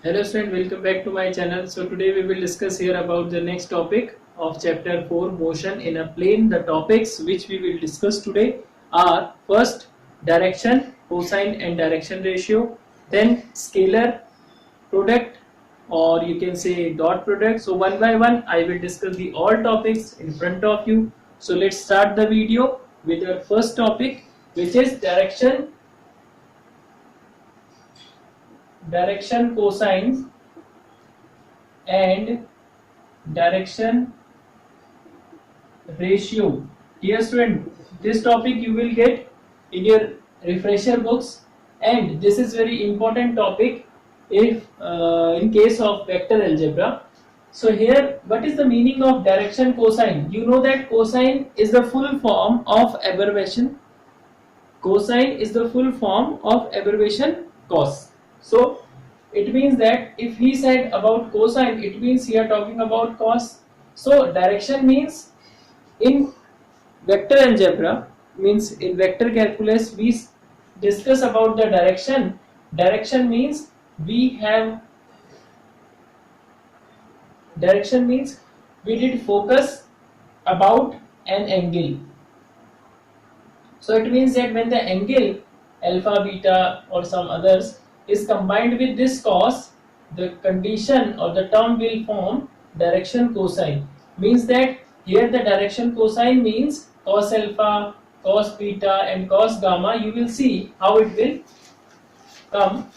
Hello student, welcome back to my channel. So today we will discuss here about the next topic of chapter 4, motion in a plane. The topics which we will discuss today are first direction, cosine and direction ratio, then scalar product, or you can say dot product. So one by one I will discuss the all topics in front of you. So let's start the video with our first topic, which is direction cosines and direction ratio. Dear student, this topic you will get in your refresher books, and this is very important topic if in case of vector algebra. So here, what is the meaning of direction cosine? You know that cosine is the full form of abbreviation. Cosine is the full form of abbreviation cos. So it means that if he said about cosine, it means he are talking about cos. So direction means in vector algebra, means in vector calculus we discuss about the direction. Direction means we did focus about an angle. So it means that when the angle alpha, beta or some others is combined with this cos, the condition or the term will form direction cosine. Means that here the direction cosine means cos alpha, cos beta and cos gamma. You will see how it will come.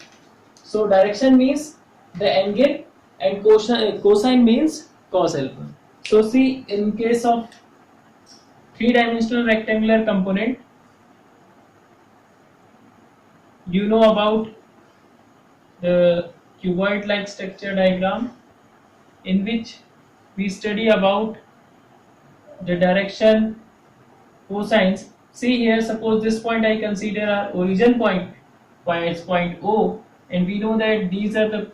So direction means the angle and cosine means cos alpha. So see, in case of three-dimensional rectangular component, you know about the cuboid like structure diagram, in which we study about the direction cosines. See here, suppose this point I consider our origin point, point O, and we know that these are the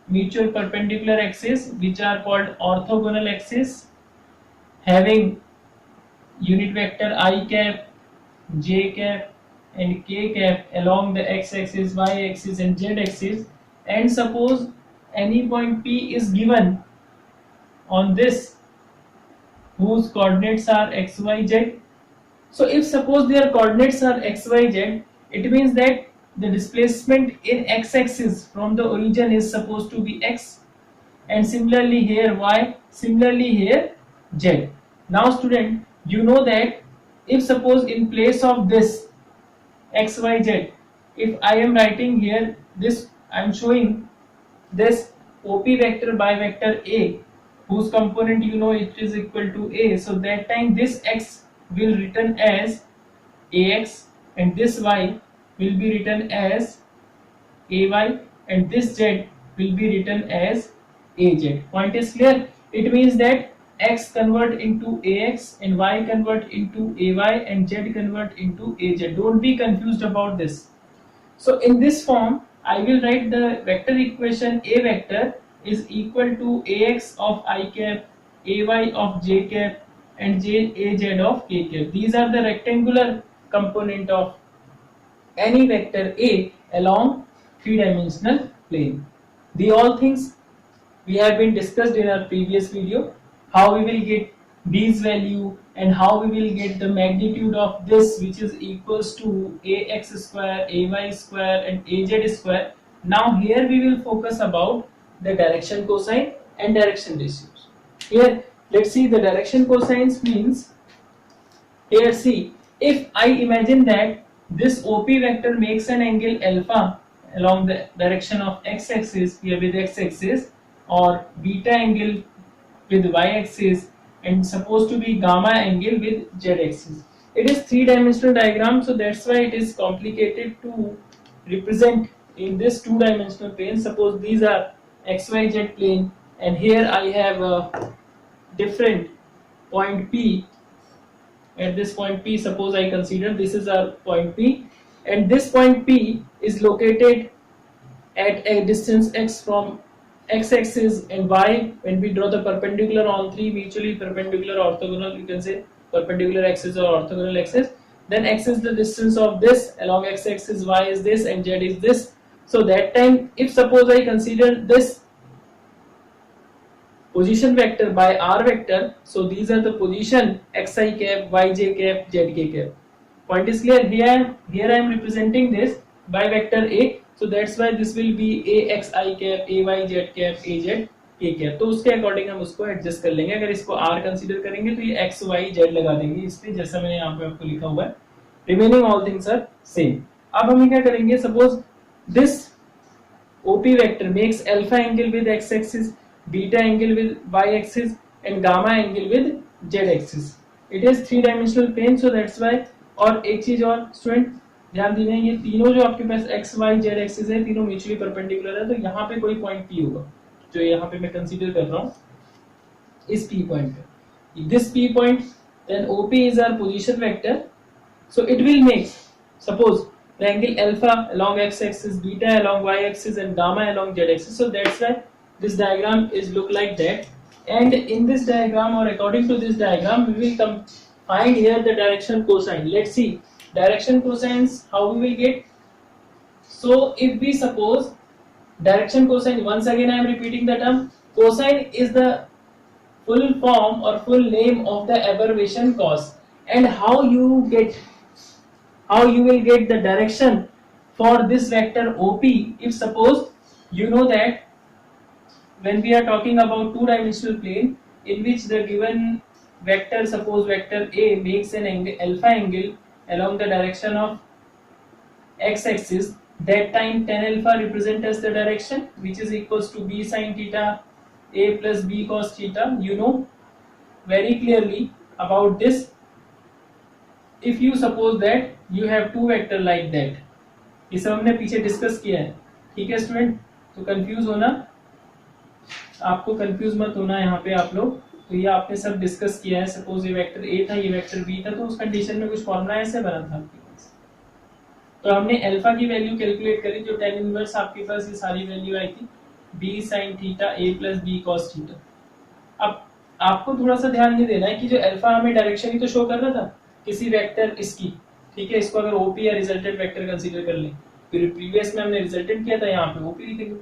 mutual perpendicular axes which are called orthogonal axes, having unit vector I cap, j cap and k cap along the x-axis, y-axis and z-axis. And suppose any point P is given on this whose coordinates are x, y, z. So if suppose their coordinates are x, y, z, it means that the displacement in x-axis from the origin is supposed to be x, and similarly here y, similarly here z. Now student, you know that if suppose in place of this x, y, z, if I am writing here this, I am showing this OP vector by vector A, whose component you know it is equal to A. So that time this x will written as AX and this y will be written as AY and this z will be written as AZ. Point is clear? It means that x convert into AX and y convert into AY and z convert into AZ. Don't be confused about this. So in this form, I will write the vector equation A vector is equal to AX of I cap, AY of j cap and AZ of k cap. These are the rectangular component of any vector A along three-dimensional plane. The all things we have been discussed in our previous video, how we will get these value and how we will get the magnitude of this, which is equals to ax square, ay square and az square. Now here we will focus about the direction cosine and direction ratios. Here let's see the direction cosines means, here see, if I imagine that this OP vector makes an angle alpha along the direction of x-axis, here with x-axis, or beta angle with y-axis, and supposed to be gamma angle with z-axis. It is three-dimensional diagram, so that's why it is complicated to represent in this two-dimensional plane. Suppose these are xyz plane, and here I have a different point P. At this point P, suppose I consider this is our point P, and this point P is located at a distance x from x-axis and y. When we draw the perpendicular on three mutually perpendicular orthogonal, you can say perpendicular axis or orthogonal axis, then x is the distance of this along x-axis, y is this and z is this. So that time, if suppose I consider this position vector by r vector, so these are the position xi cap, yj cap, zk cap. Point is clear? Here I am representing this by vector a, so that's why this will be a xi cap, a yz cap, az k cap. तो उसके according हम उसको adjust कर लेंगे. अगर इसको r consider करेंगे तो ये x y z लगा देंगे इस पे, जैसा मैंने यहाँ पे आपको लिखा हुआ है. Remaining all things are same. अब हम क्या करेंगे, suppose this OP vector makes alpha angle with x axis, beta angle with y axis and gamma angle with z axis. It is three dimensional plane, so that's why. और एक चीज और student ध्यान देना, ये तीनों जो आपके पास x y z एक्सिस है, तीनों म्यूचुअली परपेंडिकुलर है. तो यहाँ पे कोई पॉइंट P होगा जो यहाँ पे मैं कंसीडर कर रहा हूँ इस P पॉइंट पे. This P point, then OP is our position vector, so it will make, suppose, the angle alpha along x axis, beta along y axis and gamma along z axis. So that's why this diagram is look like that. And in this diagram, or according to this diagram, we will find here the direction cosine. Let's see direction cosines, how we will get. So if we suppose direction cosine, once again I am repeating the term, cosine is the full form or full name of the abbreviation cos. And how you will get the direction for this vector OP, if suppose you know that when we are talking about two dimensional plane in which the given vector, suppose vector A makes an angle, alpha angle along the direction of x axis, that time tan alpha represent as the direction which is equals to b sin theta a plus b cos theta. You know very clearly about this. If you suppose that you have two vector like that, ये सब हमने पीछे discuss किया है, ठीक है student. तो confuse होना, आपको कंफ्यूज मत होना यहाँ पे आप लोग. तो ये आपने सब डिस्कस किया है. सपोज ये वेक्टर ए था, ये वेक्टर बी था, तो उस कंडीशन में कुछ फॉर्मूला ऐसे बना था आपके पास. तो हमने अल्फा की वैल्यू कैलकुलेट करी, जो tan इनवर्स आपके पास ये सारी वैल्यू आई थी b sin theta a plus b cos theta. अब आपको थोड़ा सा ध्यान नहीं देना है कि जो अल्फा हमें डायरेक्शन ही तो शो कर रहा था किसी वेक्टर इसकी, ठीक है. इसको अगर ओपी या रिजल्टेंट वेक्टर कंसीडर कर लें, फिर प्रीवियस में हमने रिजल्टेंट किया था, यहाँ पे ओपी लिखेंगे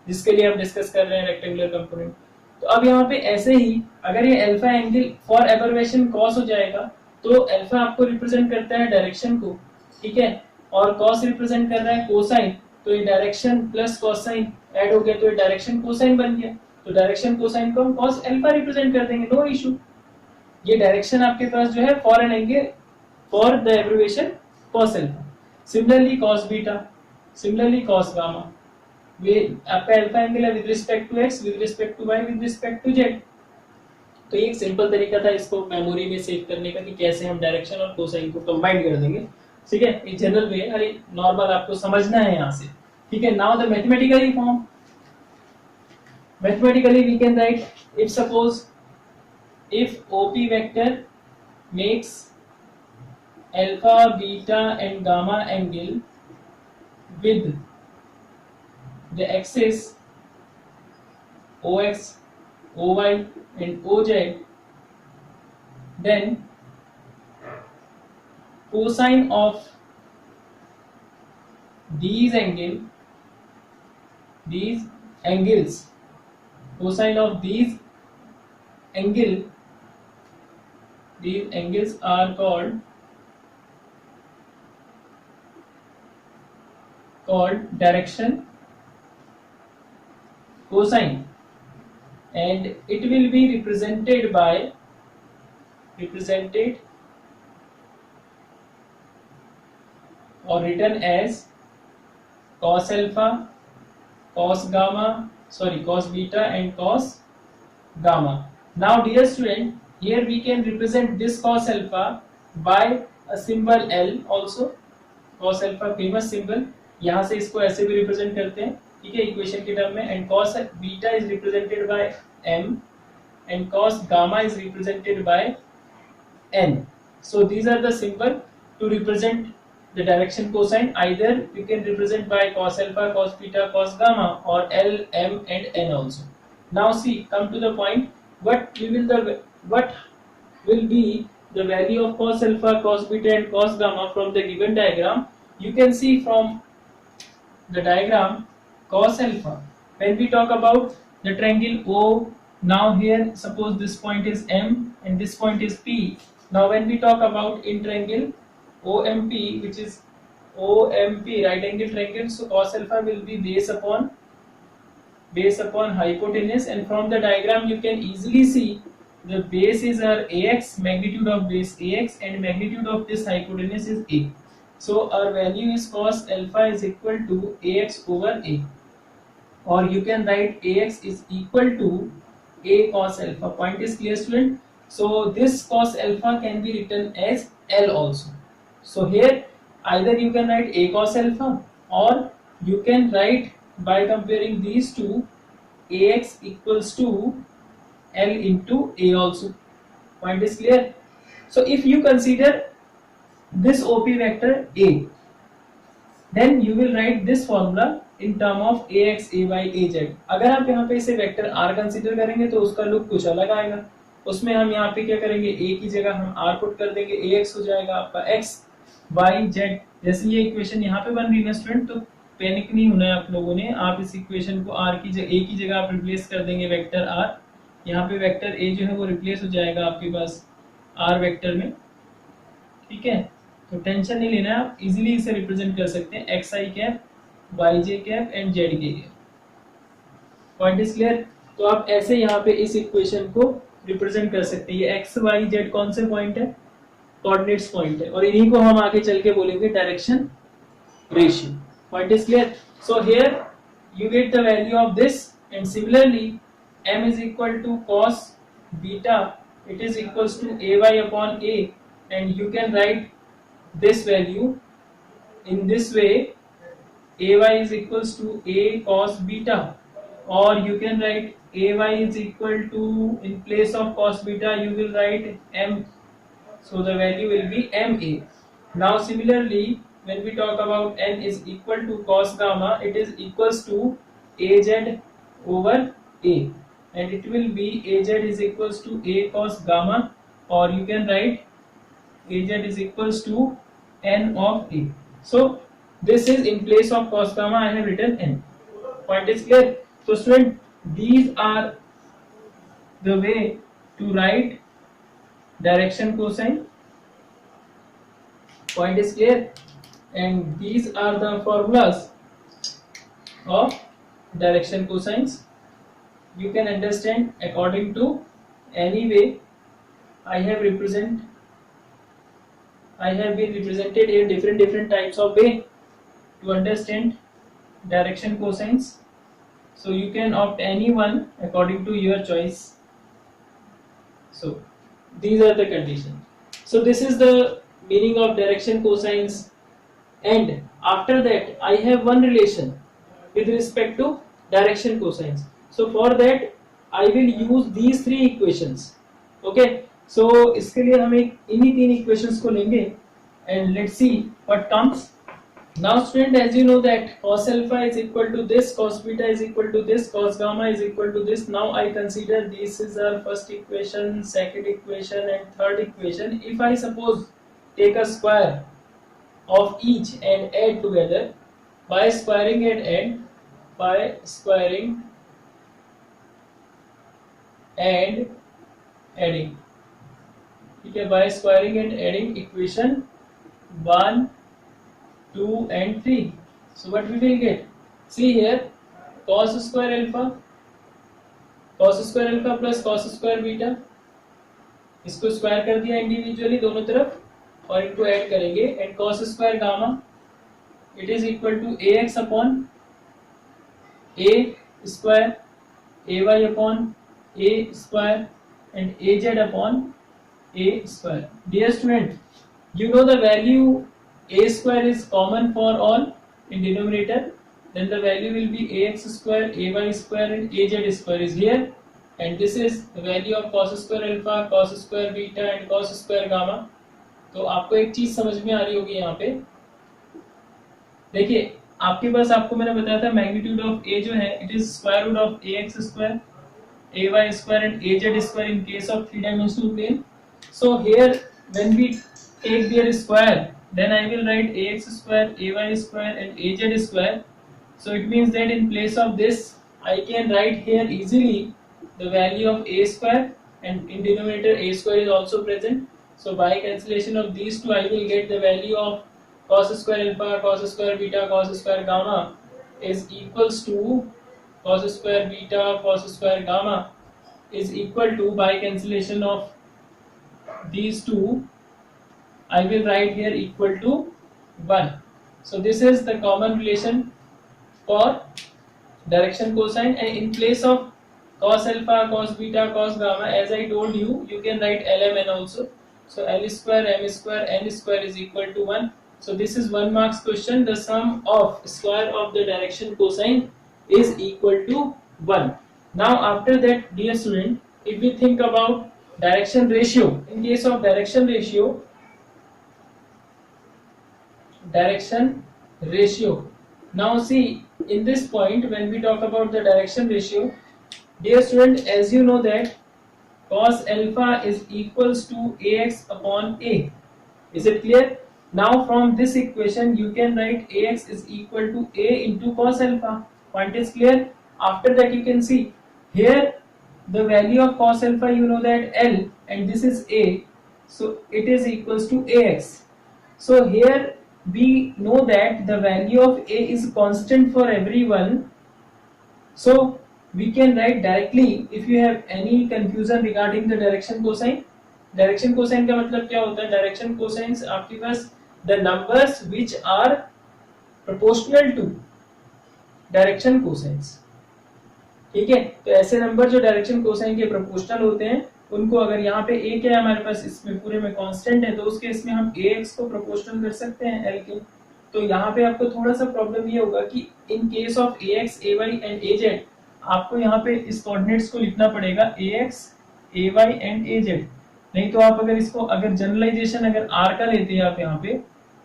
जिसके लिए हम डिस्कस कर रहे हैं रेक्टेंगुलर कंपोनेंट. तो अब यहाँ पे ऐसे ही अगर ये अल्फा एंगल फॉर एबर्वेशन कॉस हो जाएगा, तो अल्फा आपको रिप्रेजेंट करता है डायरेक्शन को, ठीक है, और कॉस रिप्रेजेंट कर रहा है कोसाइन. तो ये डायरेक्शन प्लस कोसाइन ऐड हो गया, तो ये डायरेक्शन कोसाइन बन गया. तो डायरेक्शन कोसाइन को हम कॉस अल्फा रिप्रेजेंट कर देंगे, नो इशू. ये डायरेक्शन आपके पास जो है for an angle for the abbreviation cos alpha. Similarly cos beta, similarly cos gamma. वे आपका अल्फा एंगल है with respect to x, with respect to y, with respect to z. तो ये एक सिंपल तरीका था इसको मेमोरी में सेव करने का कि कैसे हम डायरेक्शन और कोसाइन को कंबाइन कर देंगे, ठीक है. ये जनरल वे है, अरे नॉर्मल आपको समझना है यहाँ से, ठीक है. Now the mathematically form, mathematically we can write, if suppose if OP vector makes alpha, beta and gamma angle with the axis OX, OY and OZ, then cosine of these angles, cosine of these angles are called direction cosine, and it will be represented or written as cos alpha, cos beta and cos gamma. Now dear student, here we can represent this cos alpha by a symbol L also. cos alpha famous symbol, यहाँ से इसको ऐसे भी represent करते हैं, ठीक है, equation के टर्म में. And cos beta is represented by M and cos gamma is represented by N. So these are the symbol to represent the direction cosine. Either we can represent by cos alpha, cos beta, cos gamma, or L, M and N also. Now see, come to the point, what will be the value of cos alpha, cos beta and cos gamma from the given diagram. You can see from the diagram cos alpha. When we talk about the triangle O, now here suppose this point is M and this point is P. Now when we talk about in triangle OMP, which is OMP, right angle triangle, so cos alpha will be base upon hypotenuse, and from the diagram you can easily see the base is our AX, magnitude of base AX, and magnitude of this hypotenuse is A. So our value is cos alpha is equal to AX over A, or you can write AX is equal to A cos alpha. Point is clear, student? So this cos alpha can be written as L also. So here either you can write A cos alpha, or you can write by comparing these two, AX equals to L into A also. Point is clear? So if you consider this OP vector A, then you will write this formula in term of AX, AY, AZ. अगर आप यहाँ पे इसे vector R consider करेंगे तो उसका look कुछ अलग आएगा. उसमें हम यहाँ पे क्या करेंगे, A की जगह हम R पुट कर देंगे, AX हो जाएगा आपका X, Y, Z. जैसे ये इक्वेशन यहाँ पे बन रही है ना स्टूडेंट, तो पैनिक नहीं होना है आप लोगों ने. आप इस इक्वेशन को R की जगह, A की जगह आप रिप्लेस कर देंगे वेक्टर R. यहाँ पे वेक्टर A जो है वो रिप्लेस हो जाएगा आपके पास R वेक्टर में. ठीक है, तो टेंशन नहीं लेना है, आप इजीली इसे रिप्रेजेंट कर सकते हैं x i cap, y j cap and z k cap. Point is clear? तो आप ऐसे यहाँ पे इस इक्वेशन को रिप्रेजेंट कर सकते हैं. ये एक्स वाई जेड कौन से पॉइंट है, कोऑर्डिनेट्स पॉइंट है, और इन्हीं को हम आगे चल के बोलेंगे direction ratio. Point is clear? So here you get the value of this, and similarly m is equal to cos beta, it is equals to ay upon a, and you can write this value in this way, ay is equals to a cos beta, or you can write ay is equal to, in place of cos beta you will write m, so the value will be ma. Now similarly when we talk about n is equal to cos gamma, it is equals to az over a, and it will be az is equals to a cos gamma, or you can write az is equals to n of a. So this is in place of cos gamma I have written n. Point is clear? So student, these are the way to write direction cosine. Point is clear? And these are the formulas of direction cosines. You can understand according to any way I have been represented in different types of way to understand direction cosines. So you can opt any one according to your choice. So these are the conditions. So this is the meaning of direction cosines, and after that I have one relation with respect to direction cosines. So for that I will use these three equations. Okay, so इसके लिए हम एक इन्हीं तीन equations को लेंगे, and let's see what comes. Now student, as you know that cos alpha is equal to this, cos beta is equal to this, cos gamma is equal to this. Now I consider this is our first equation, second equation and third equation. If I suppose take a square of each and add together, by squaring and add, by squaring and adding. ठीक है, by squaring and adding equation 1, 2 and 3. So what we will get? See here, cos square alpha plus cos square beta, इसको square कर दिया individually दोनों तरफ और इनको add करेंगे, and cos square gamma it is equal to ax upon a square, ay upon a square and az upon a square. Dear student, you know the value a square is common for all in denominator, then the value will be ax square, ay square and az square is here, and this is the value of cos square alpha, cos square beta and cos square gamma. तो आपको एक चीज समझ में आ रही होगी यहाँ पे. देखिए आपके पास, आपको मैंने बताया था मैग्नीट्यूड ऑफ a जो है it is square root of ax square, ay square and az square in case of 3-dimensional plane. So here when we take their square, then I will write ax square, ay square and az square. So it means that in place of this, I can write here easily the value of a square, and in denominator a square is also present. So by cancellation of these two, I will get the value of cos square alpha, cos square beta, cos square gamma is equals to cos square beta, cos square gamma is equal to, by cancellation of these two, I will write here equal to 1. So this is the common relation for direction cosine, and in place of cos alpha, cos beta, cos gamma, as I told you, you can write lmn also. So L square, M square, N square is equal to 1. So this is 1 marks question. The sum of square of the direction cosine is equal to 1. Now after that, dear student, if we think about direction ratio, in case of direction ratio, now see, in this point when we talk about the direction ratio, dear student, as you know that cos alpha is equals to ax upon a. Is it clear? Now from this equation you can write ax is equal to a into cos alpha. Point is clear? After that you can see here the value of cos alpha, you know that L, and this is a, so it is equals to ax. So here we know that the value of a is constant for everyone, so we can write directly. If you have any confusion regarding the direction cosine का मतलब क्या होता है? Direction cosines आपके पास the numbers which are proportional to direction cosines, ठीक है? तो ऐसे नंबर जो डायरेक्शन कोसाइन के प्रोपोर्शनल होते हैं, उनको अगर यहाँ पे a क्या है हमारे पास इसमें पूरे में कांस्टेंट है, तो उस केस में हम ax को प्रोपोर्शनल कर सकते हैं l के. तो यहाँ पे आपको थोड़ा सा प्रॉब्लम ये होगा कि in case of ax, ay and az आपको यहाँ पे इस कोऑर्डिनेट्स को लिखना पड़ेगा ax, ay एंड az. नहीं तो आप अगर इसको अगर जनरलाइजेशन अगर r का लेते हैं आप यहाँ पे,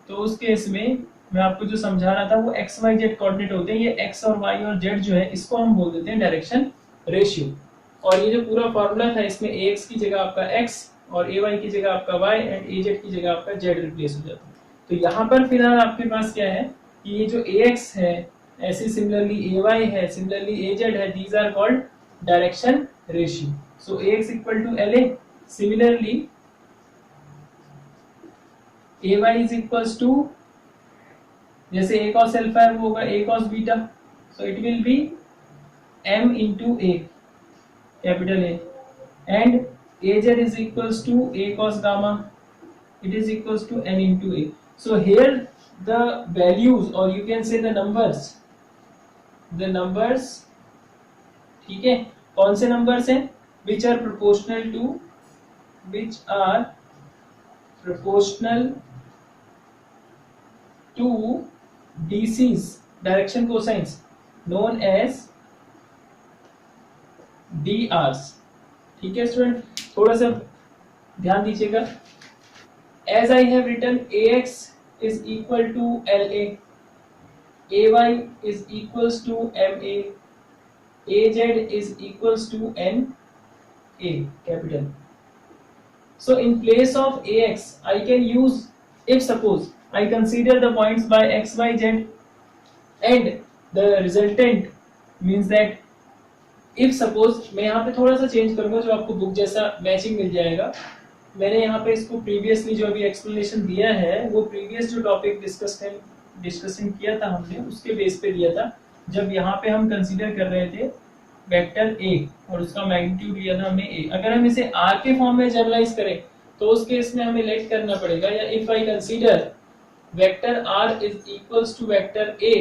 तो उस केस में मैं आपको जो समझा रहा था वो x y z कोऑर्डिनेट होते हैं. ये x और y और z जो है इसको हम बोल देते हैं डायरेक्शन रेशियो. और ये जो पूरा फॉर्मूला था इसमें ax की जगह आपका x और ay की जगह आपका y एंड az की जगह आपका z रिप्लेस हो जाता है. तो यहाँ पर फिलहाल आपके पास क्या है कि ये जो ax है, ऐसे सिमिलरली ay है, सिमिलरली az है, these are called direction ratio. So ax equal to la, similarly ay is equals to, जैसे a cos alpha है वो होगा a cos beta, so it will be m into a, capital A, and az is equals to a cos gamma, it is equals to n into a. So here the values, or you can say the numbers, ठीक है, कौन से numbers हैं? which are proportional to DC's, direction cosines, known as DRs. ठीक है student, थोड़ा सा ध्यान दीजिएगा. As I have written, ax is equal to la, ay is equals to ma, az is equals to na, capital. So in place of ax I can use, if suppose I consider the points by x, y, z, and the resultant means that, if suppose मैं यहाँ पे थोड़ा सा change करूंगा जो आपको book जैसा matching मिल जाएगा. मैंने यहाँ पे इसको प्रीवियसली जो अभी एक्सप्लेनेशन दिया है वो प्रीवियस जो टॉपिक डिस्कशन किया था हमने उसके बेस पे दिया था, जब यहाँ पे हम कंसीडर कर रहे थे वेक्टर a और उसका मैग्नीट्यूड लिया था हमने a. अगर हम इसे r के फॉर्म में जनरलाइज करें तो उस केस में हमें लेट करना पड़ेगा, या if I consider vector r is equals to vector a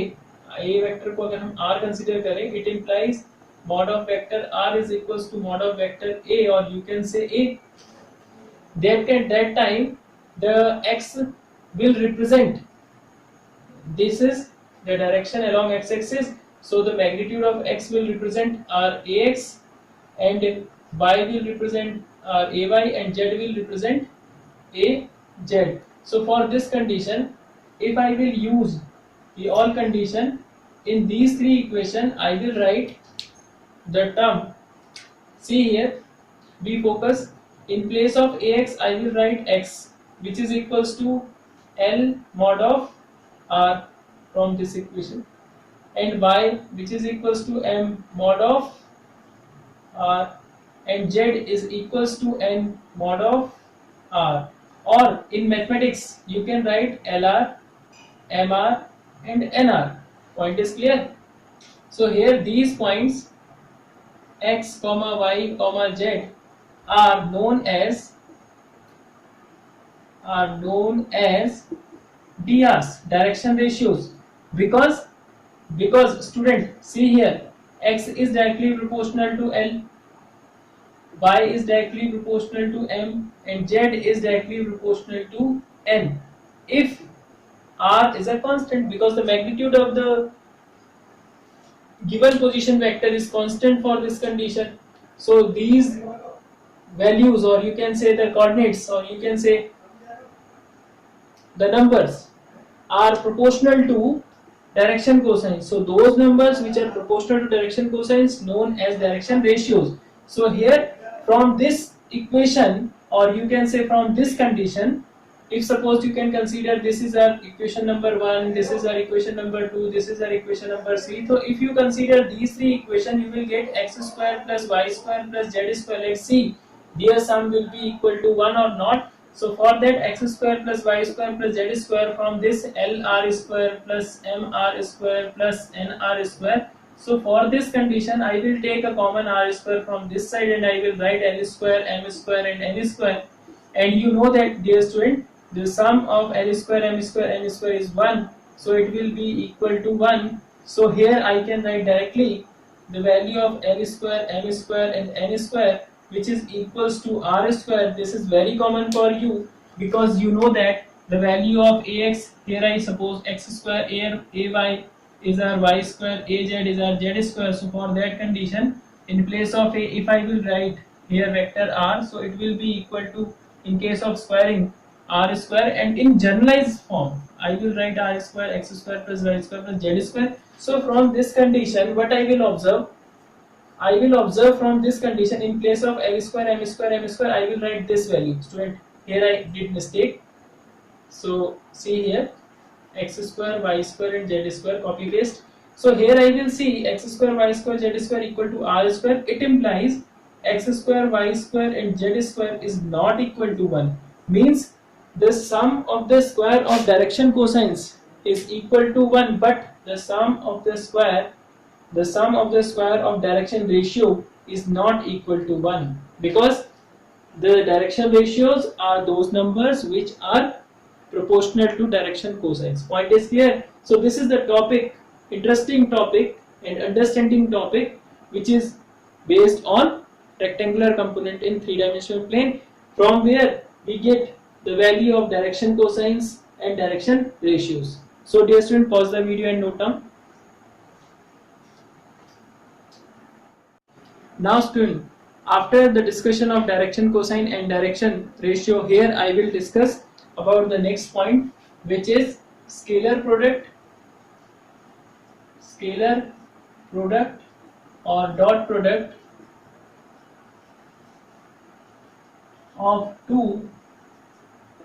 vector को अगर हम r कंसीडर करें, it implies mod of vector r is equals to mod of vector a, or you can say a. That time the x will represent, this is the direction along x-axis, so the magnitude of x will represent our ax, and y will represent our ay, and z will represent az. So for this condition, if I will use the all condition in these three equation, I will write the term, see here, we focus, in place of ax I will write x, which is equals to L mod of r from this equation. and y which is equals to m mod of r, and z is equals to n mod of r. Or in mathematics you can write lr, mr and nr. Point is clear? So here these points x, y, z are known as DRs, direction ratios, because student see here, x is directly proportional to L, y is directly proportional to M, and z is directly proportional to N. If r is a constant, because the magnitude of the given position vector is constant for this condition, so these values, or you can say the coordinates, or you can say the numbers, are proportional to direction cosines. So those numbers which are proportional to direction cosines known as direction ratios. So here from this equation, or you can say from this condition, if suppose you can consider this is our equation number 1, this is our equation number 2, this is our equation number 3. So if you consider these three equations, you will get x square plus y square plus z square. Let's see their sum will be equal to 1 or not. So for that, x square plus y square plus z square, from this lr square plus mr square plus nr square. So for this condition, I will take a common r square from this side and I will write l square, m square and n square. And you know that, dear student, the sum of l square, m square, n square is 1. So it will be equal to 1. So here I can write directly the value of l square, m square and n square, which is equals to r square. This is very common for you, because you know that the value of ax, here I suppose x square, ay is our y square, az is our z square. So for that condition, in place of a, if I will write here vector r, so it will be equal to, in case of squaring, r square, and in generalized form I will write r square, x square plus y square plus z square. So from this condition, what I will observe? I will observe from this condition, in place of l square, m square, m square, I will write this value. Student, here I did mistake. So see here, x square, y square and z square, copy paste. So here I will see x square, y square, z square equal to r square. It implies x square, y square and z square is not equal to 1. Means the sum of the square of direction cosines is equal to 1, but the sum of the square of direction ratio is not equal to 1, because the direction ratios are those numbers which are proportional to direction cosines. Point is clear? So this is the topic, interesting topic and understanding topic, which is based on rectangular component in three-dimensional plane, from where we get the value of direction cosines and direction ratios. So dear student, pause the video and note down. Now student, after the discussion of direction cosine and direction ratio, here I will discuss about the next point, which is scalar product or dot product of two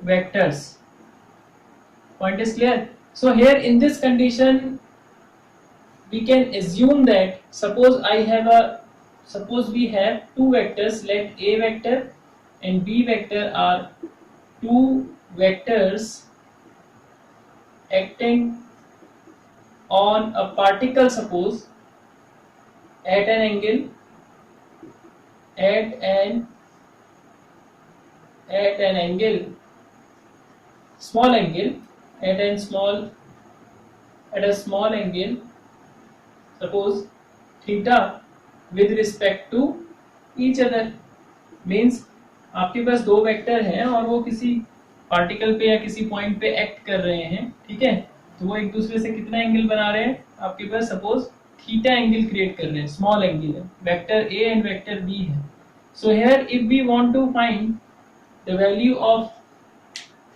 vectors. Point is clear? So here in this condition, we can assume that suppose we have two vectors, let A vector and B vector are two vectors acting on a particle, suppose at an angle, small angle, at a small angle, suppose theta, with respect to each other. Means आपके पास दो vector हैं और वो किसी particle पे या किसी point पे एक्ट कर रहे हैं, ठीक है, तो वो एक दूसरे से कितना एंगल बना रहे हैं, आपके पास सपोज थीटा एंगल क्रिएट कर रहे हैं, स्मॉल एंगल है, vector A and vector B है. So here if we want to find the value of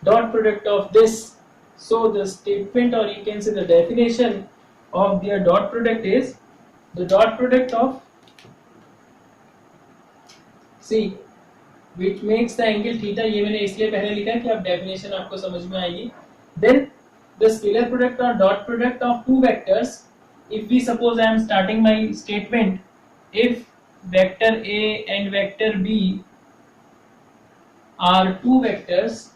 dot product of this, so the statement, or you can say the definition of their dot product is the dot product of C which makes the angle theta. ये मैंने इसलिए पहले लिखा कि आप definition आपको समझ में आएगी. Then the scalar product or dot product of two vectors if we suppose I am starting my statement, if vector A and vector B are two vectors,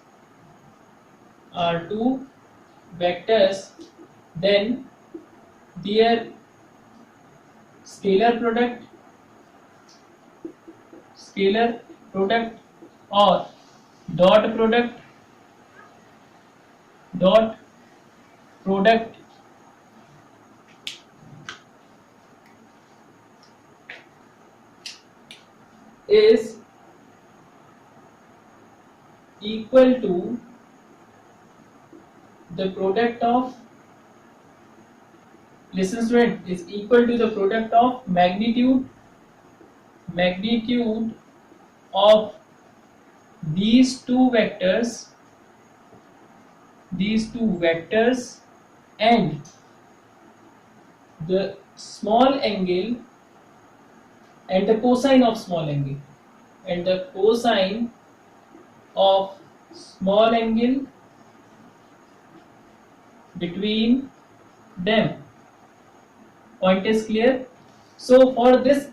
then their scalar product or dot product is equal to the product of, listen student, is equal to the product of magnitude of these two vectors and the small angle and the cosine of small angle between them. Point is clear? So for this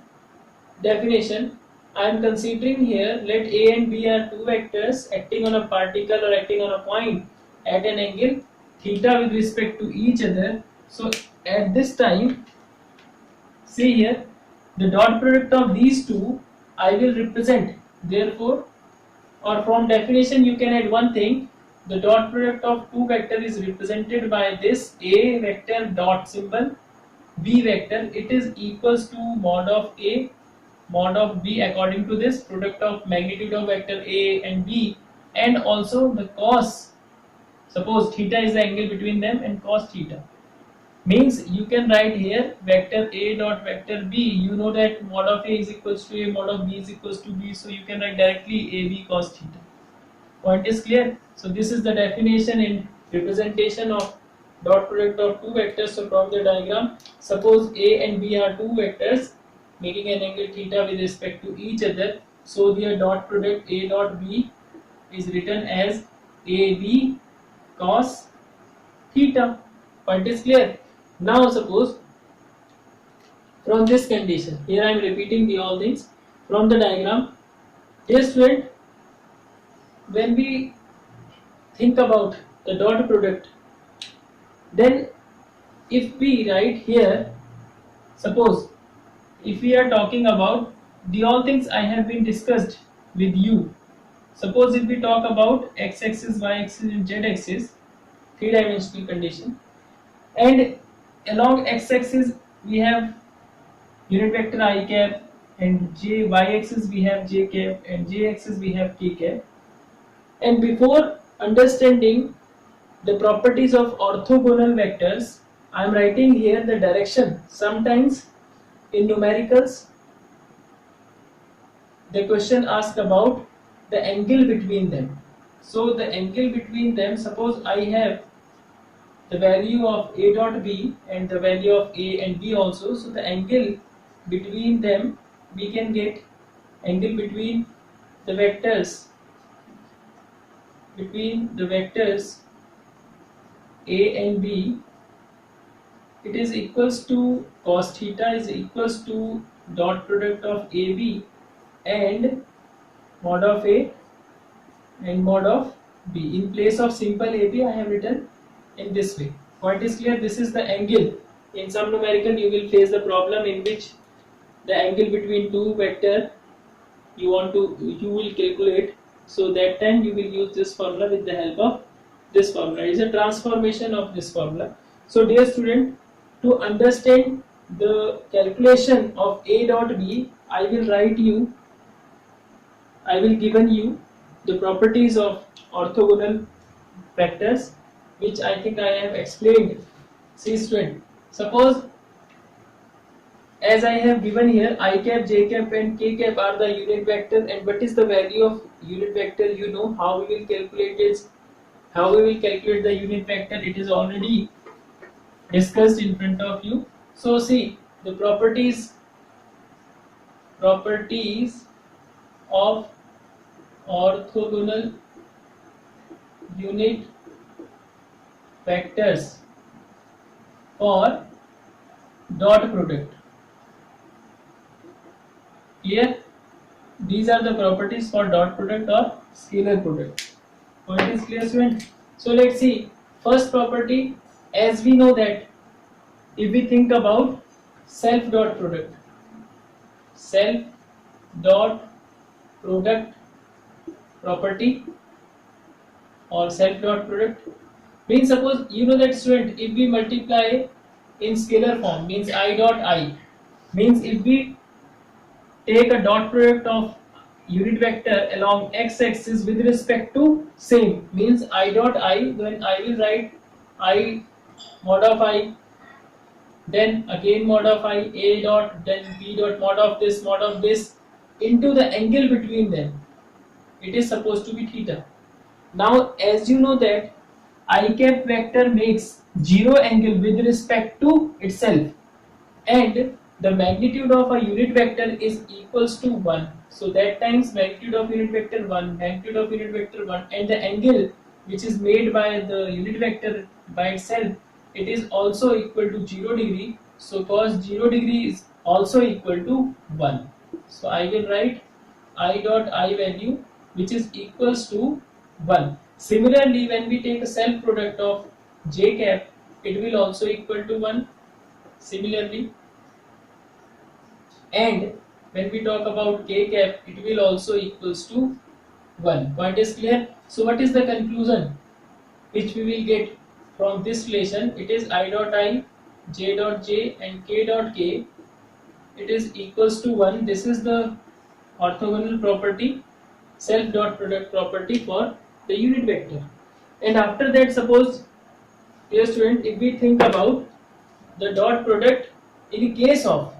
definition, I am considering here, let A and B are two vectors acting on a particle or acting on a point at an angle theta with respect to each other. So at this time, see here, the dot product of these two I will represent. Therefore, or from definition you can add one thing, the dot product of two vector is represented by this A vector dot symbol, B vector, it is equals to mod of A mod of B according to this product of magnitude of vector A and B, and also the cos, suppose theta is the angle between them, and cos theta, means you can write here vector A dot vector B, you know that mod of A is equals to A, mod of B is equals to B, so you can write directly AB cos theta. Point is clear? So this is the definition in representation of dot product of two vectors. So from the diagram, suppose A and B are two vectors making an angle theta with respect to each other, so their dot product A dot B is written as AB cos theta. Point is clear? Now suppose from this condition, here I am repeating the all things from the diagram. Dear student, when we think about the dot product, then if we write here, suppose if we are talking about the all things I have been discussed with you, suppose if we talk about x-axis, y-axis and z-axis, three-dimensional condition, and along x-axis we have unit vector I cap, and y-axis we have j cap, and z-axis we have k cap. And before understanding the properties of orthogonal vectors, I am writing here the direction. Sometimes in numericals the question asks about the angle between them. So the angle between them, suppose I have the value of A dot B and the value of A and B also, so the angle between them, we can get angle between the vectors A and B, it is equals to cos theta is equals to dot product of AB and mod of A and mod of B. In place of simple AB I have written in this way. Point is clear? This is the angle. In some numerical you will face the problem in which the angle between two vector you will calculate, so that time you will use this formula with the help of this formula. It is a transformation of this formula. So dear student, to understand the calculation of A dot B, I will given you the properties of orthogonal vectors, which I think I have explained. See student, suppose as I have given here, I cap, j cap and k cap are the unit vector, and what is the value of unit vector, you know how we will calculate it, how we will calculate the unit vector, it is already discussed in front of you. So see the properties of orthogonal unit vectors for dot product. Clear? These are the properties for dot product or scalar product. Point is clear, student? So let's see. First property, as we know that if we think about self dot product, self dot product property or self dot product means, suppose you know that, student, if we multiply in scalar form means I dot I, means if we take a dot product of unit vector along x axis with respect to same means I dot I, then I will write I mod of I, then again mod of I, a dot, then b dot mod of this into the angle between them. It is supposed to be theta. Now as you know that I cap vector makes zero angle with respect to itself, and the magnitude of a unit vector is equals to 1. So that times magnitude of unit vector 1, magnitude of unit vector 1, and the angle which is made by the unit vector by itself, it is also equal to 0 degree. So cos 0 degree is also equal to 1. So I will write I dot I value which is equals to 1. Similarly, when we take a self product of j cap, it will also equal to 1. Similarly, and when we talk about k cap, it will also equals to 1. Point is clear? So what is the conclusion which we will get from this relation? It is I dot I, j dot j, and k dot k, it is equals to 1. This is the orthogonal property, self dot product property for the unit vector. And after that, suppose, dear student, if we think about the dot product in case of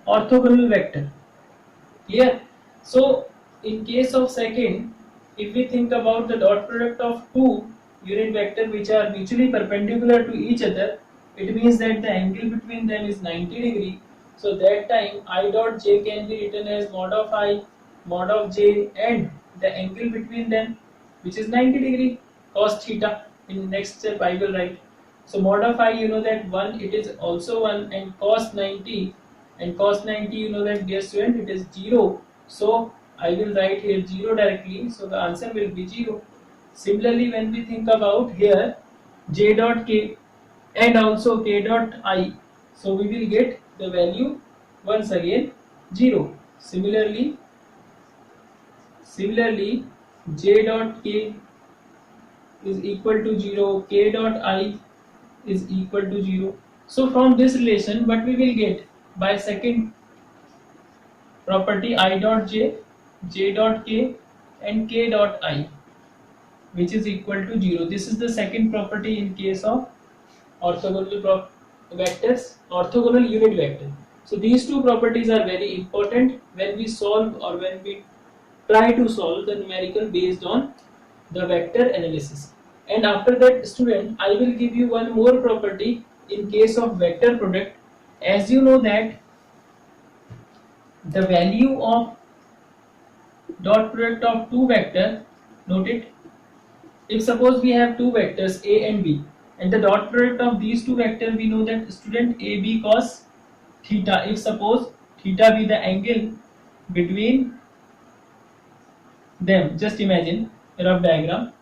orthogonal vector. Clear? So in case of second, if we think about the dot product of two unit vector which are mutually perpendicular to each other, it means that the angle between them is 90 degree. So that time I dot j can be written as mod of I, mod of j, and the angle between them which is 90 degree cos theta. In next step I will write. So mod of I, you know that 1, it is also 1, and cos 90, and cos 90, you know that, dear student, it is 0. So I will write here 0 directly, so the answer will be 0. Similarly, when we think about here j dot k and also k dot I, so we will get the value once again 0. Similarly j dot k is equal to 0, k dot I is equal to 0. So from this relation, what we will get by second property, I dot j, j dot k, and k dot I, which is equal to 0. This is the second property in case of orthogonal vectors, orthogonal unit vector. So these two properties are very important when we solve or when we try to solve the numerical based on the vector analysis. And after that, student, I will give you one more property in case of vector product. As you know that the value of dot product of two vector, note it, if suppose we have two vectors a and b, and the dot product of these two vectors, we know that, student, ab cos theta, if suppose theta be the angle between them, just imagine a rough diagram.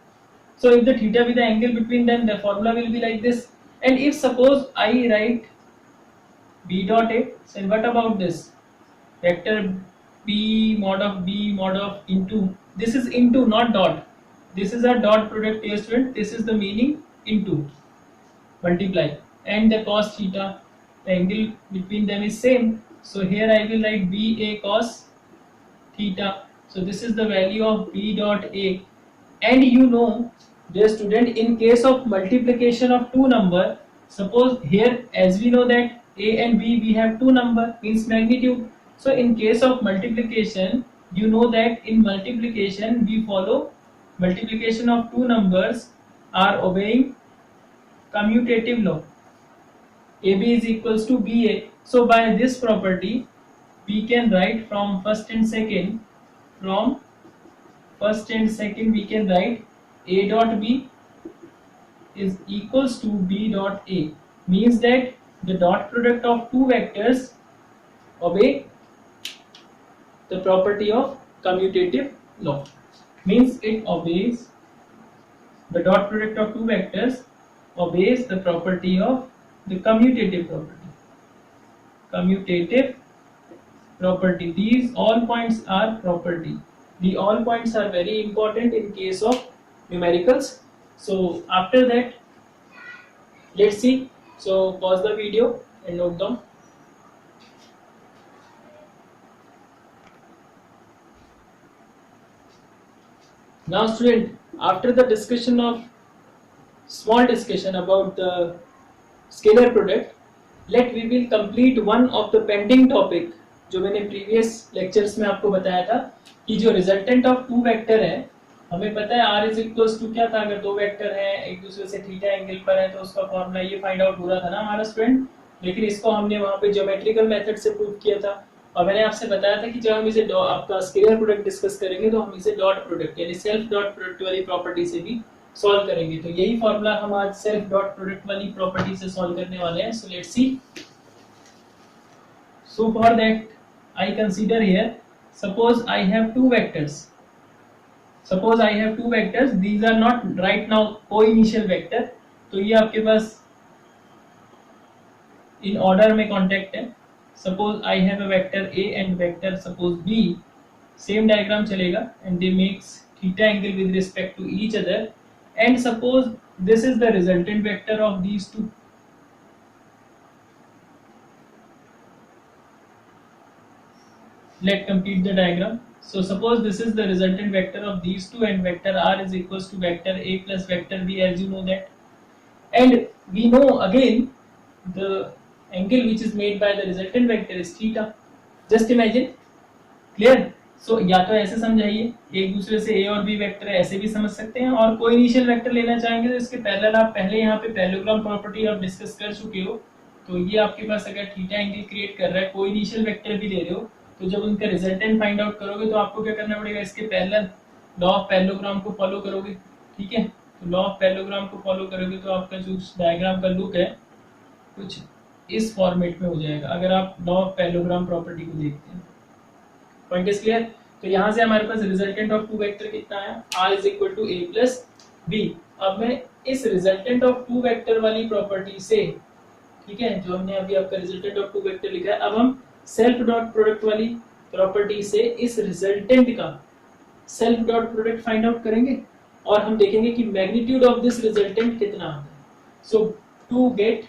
So if the theta be the angle between them, the formula will be like this. And if suppose I write b dot a, so what about this vector b mod of into, this is into, not dot, this is a dot product here, student, this is the meaning into, multiply, and the cos theta, the angle between them is same, so here I will write ba cos theta. So this is the value of b dot a. And you know, dear student, in case of multiplication of two number, suppose here, as we know that a and b, we have two number, means magnitude. So in case of multiplication, you know that in multiplication we follow multiplication of two numbers are obeying commutative law. AB is equals to BA. So by this property, we can write from first and second, we can write A dot B is equals to B dot A. Means that the dot product of two vectors obey the property of commutative law. Means it obeys the dot product of two vectors obeys the property of the commutative property. Commutative property. These all points are property. The all points are very important in case of numericals. So after that, let's see. So pause the video and note down. Now student, after the discussion of small discussion about the scalar product, we will complete one of the pending topic जो मैंने previous lectures में आपको बताया था कि जो resultant of two vector है, हमें पता है r is equals to क्या था, अगर दो वेक्टर हैं एक दूसरे से थीटा एंगल पर है तो उसका फॉर्मूला ये फाइंड आउट हो रहा था ना हमारा स्टूडेंट, लेकिन इसको हमने वहां पे ज्योमेट्रिकल मेथड से प्रूव किया था। और मैंने आपसे बताया था कि जब हम इसे आपका स्केलर प्रोडक्ट डिस्कस करेंगे तो हम इसे डॉट प्रोडक्ट यानी सेल्फ डॉट प्रोडक्ट वाली प्रॉपर्टी से भी सॉल्व करेंगे। तो यही फॉर्मूला हम आज सेल्फ डॉट प्रोडक्ट वाली प्रॉपर्टी से सॉल्व करने वाले हैं। So let's see. So for that I consider here, suppose I have two vectors, suppose I have two vectors, these are not right now coinitial vector, तो ये आपके पास in order में कॉन्टेक्ट है। Suppose I have a vector A and vector suppose B, same diagram चलेगा and they makes theta angle with respect to each other, and suppose this is the resultant vector of these two. Let's complete the diagram. So suppose this is the resultant vector of these two and vector R is equals to vector A plus vector B, as you know that, and we know again the angle which is made by the resultant vector is theta. Just imagine. Clear? So या तो ऐसे समझाइए, एक दूसरे से a और b vector ऐसे भी समझ सकते हैं, और कोई इनिशियल वेक्टर लेना चाहेंगे तो इसके पैरेलल आप पहले यहाँ पे पैरेललोग्राम प्रॉपर्टी आप डिस्कस कर चुके हो। तो ये आपके पास अगर थीटा एंगल क्रिएट कर रहा है, कोई इनिशियल वेक्टर भी ले रहे हो, तो जब उनका रिजल्टेंट फाइंड आउट करोगे तो आपको क्या करना पड़ेगा, इसके पैरेलल लॉ ऑफ पैरेललोग्राम को फॉलो करोगे। ठीक है, तो लॉ ऑफ पैरेललोग्राम को फॉलो करोगे तो आपका जो डायग्राम का लुक है कुछ इस फॉर्मेट में हो जाएगा अगर आप लॉ ऑफ पैरेललोग्राम प्रॉपर्टी को देखते हैं। Point is clear? तो यहां से हमारे पास रिजल्टेंट ऑफ टू वेक्टर कितना है, r is equal to a plus b। अब मैं इस रिजल्टेंट ऑफ टू वेक्टर वाली प्रॉपर्टी से, ठीक है, जो हमने अभी आपका रिजल्टेंट ऑफ टू वेक्टर लिखा है, अब हम सेल्फ डॉट प्रोडक्ट वाली प्रॉपर्टी से इस रिजल्टेंट का self dot product find out करेंगे और हम देखेंगे कि मैग्नीट्यूड ऑफ दिस रिजल्टेंट कितना आता है। So to get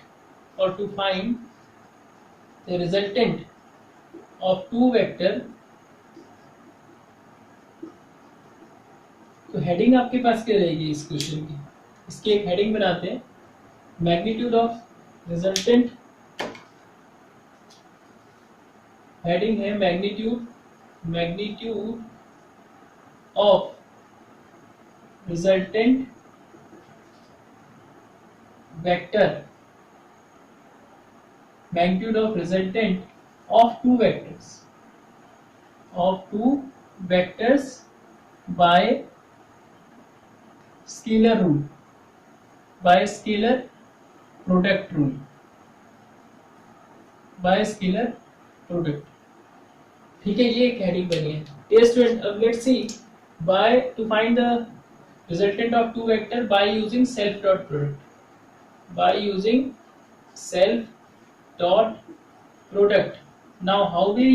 or to find the resultant of two vector, तो हेडिंग आपके पास क्या रहेगी इस क्वेश्चन की, इसकी एक हेडिंग बनाते हैं, मैग्नीट्यूड ऑफ रिजल्टेंट, हेडिंग है magnitude of resultant vector, magnitude of resultant of two vectors by scalar rule, by scalar product rule, by scalar product। ठीक है, ये एक हेडिंग बनी है। Dear student, अब let's see by to find the resultant of two vector by using self dot product, by using self dot product। Now how we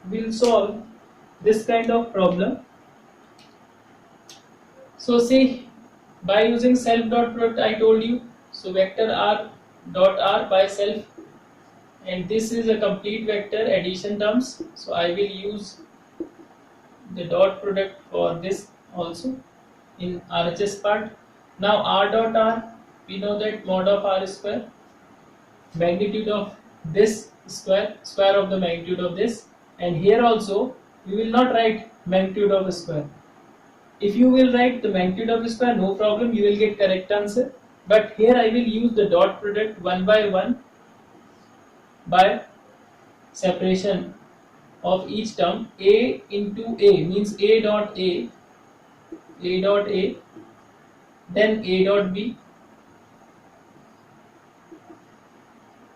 will solve this kind of problem? So see, by using self dot product I told you, so vector r dot r by self, and this is a complete vector addition terms, so I will use the dot product for this also in RHS part। Now r dot r, we know that mod of r square, magnitude of this square of the magnitude of this, and here also we will not write magnitude of a square. If you will write the magnitude of a square, no problem, you will get correct answer, but here I will use the dot product one by one by separation of each term. A into a means a dot a dot a, then a dot b,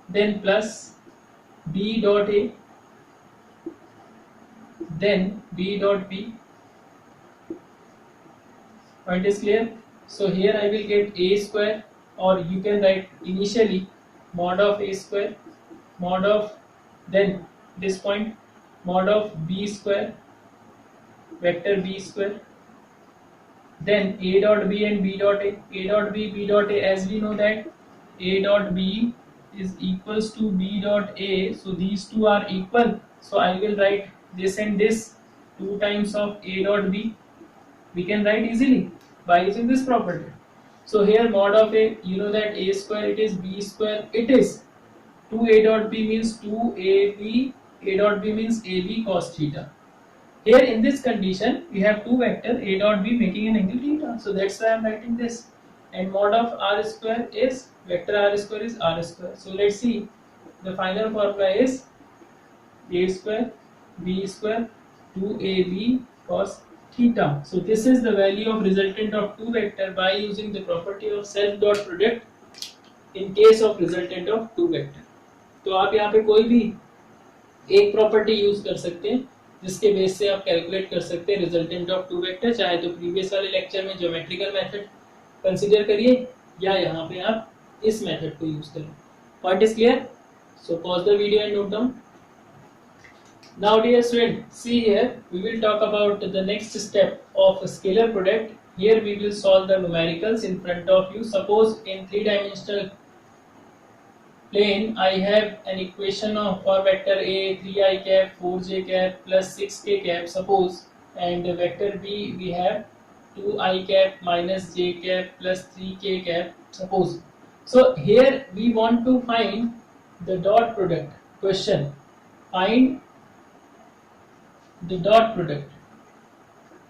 then plus b dot a, then b dot b. Point is clear? So here I will get a square, or you can write initially mod of a square, mod of, then this point mod of b square, vector b square, then a dot b and b dot a. A dot b, b dot a, as we know that a dot b is equals to b dot a, so these two are equal, so I will write this and this 2 times of a dot b. We can write easily by using this property. So here mod of a, you know that a square, it is b square, it is 2a dot b means 2ab, a dot b means ab cos theta. Here in this condition we have two vector a dot b making an angle theta, so that's why I am writing this. And mod of r square is vector r square is r square. So let's see, the final formula is a square b square 2ab cos theta. So this is the value of resultant of two vector by using the property of self dot product in case of resultant of two vector. तो आप यहाँ पे कोई भी एक property use कर सकते हैं जिसके बेस से आप कैलकुलेट कर सकते हैं रिजल्टेंट ऑफ टू वेक्टर, चाहे तो प्रीवियस वाले लेक्चर में ज्योमेट्रिकल मेथड कंसीडर करिए या यहाँ पे आप इस मेथड को यूज करें. Point is clear? So pause the video and note down. Now dear student, see here we will talk about the next step of a scalar product. Here we will solve the numericals in front of you. Suppose in 3-dimensional plane I have an equation of for vector a 3i cap 4j cap plus 6k cap suppose, and vector b we have 2i cap minus j cap plus 3k cap suppose. So here we want to find the dot product. Question: find the dot product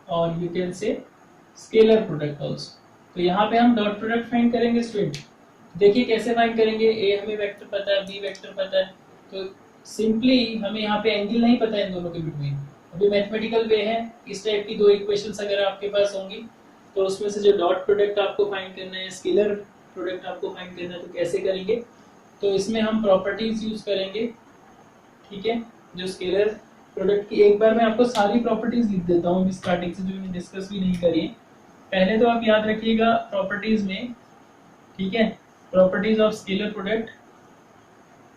or you can say scalar product also. तो यहाँ पे हम dot product find करेंगे student. देखिए कैसे find करेंगे. ए हमें vector पता है, बी वेक्टर पता है, तो सिंपली हमें यहाँ पे एंगल नहीं पता है इन दोनों के बिटवीन. अभी मैथमेटिकल वे है, इस टाइप की दो इक्वेशंस अगर आपके पास होंगी तो उसमें से जो डॉट प्रोडक्ट आपको फाइंड करना है, स्केलर प्रोडक्ट आपको फाइंड करना है, तो कैसे करेंगे. तो इसमें हम प्रॉपर्टीज यूज करेंगे. ठीक है, जो स्केलर प्रोडक्ट की एक बार मैं आपको सारी प्रॉपर्टीज लिख देता हूँ स्टार्टिंग से, जो मैंने डिस्कस भी नहीं करी है. पहले तो आप याद रखिएगा प्रॉपर्टीज में, ठीक है, प्रॉपर्टीज ऑफ स्केलर प्रोडक्ट.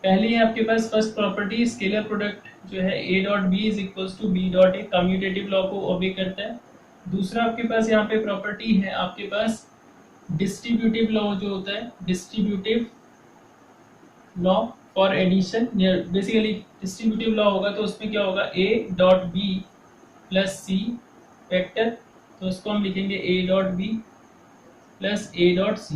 पहले है आपके पास फर्स्ट प्रॉपर्टी स्केलर प्रोडक्ट जो है a dot b is equals to b dot a, commutative law को ओबे करता है. दूसरा आपके पास यहाँ पे प्रॉपर्टी है आपके पास डिस्ट्रीब्यूटिव लॉ जो होता है, distributive law for addition. Basically distributive law होगा तो उसमें क्या होगा, a dot b plus c vector, तो उसको हम लिखेंगे a dot b plus a dot c.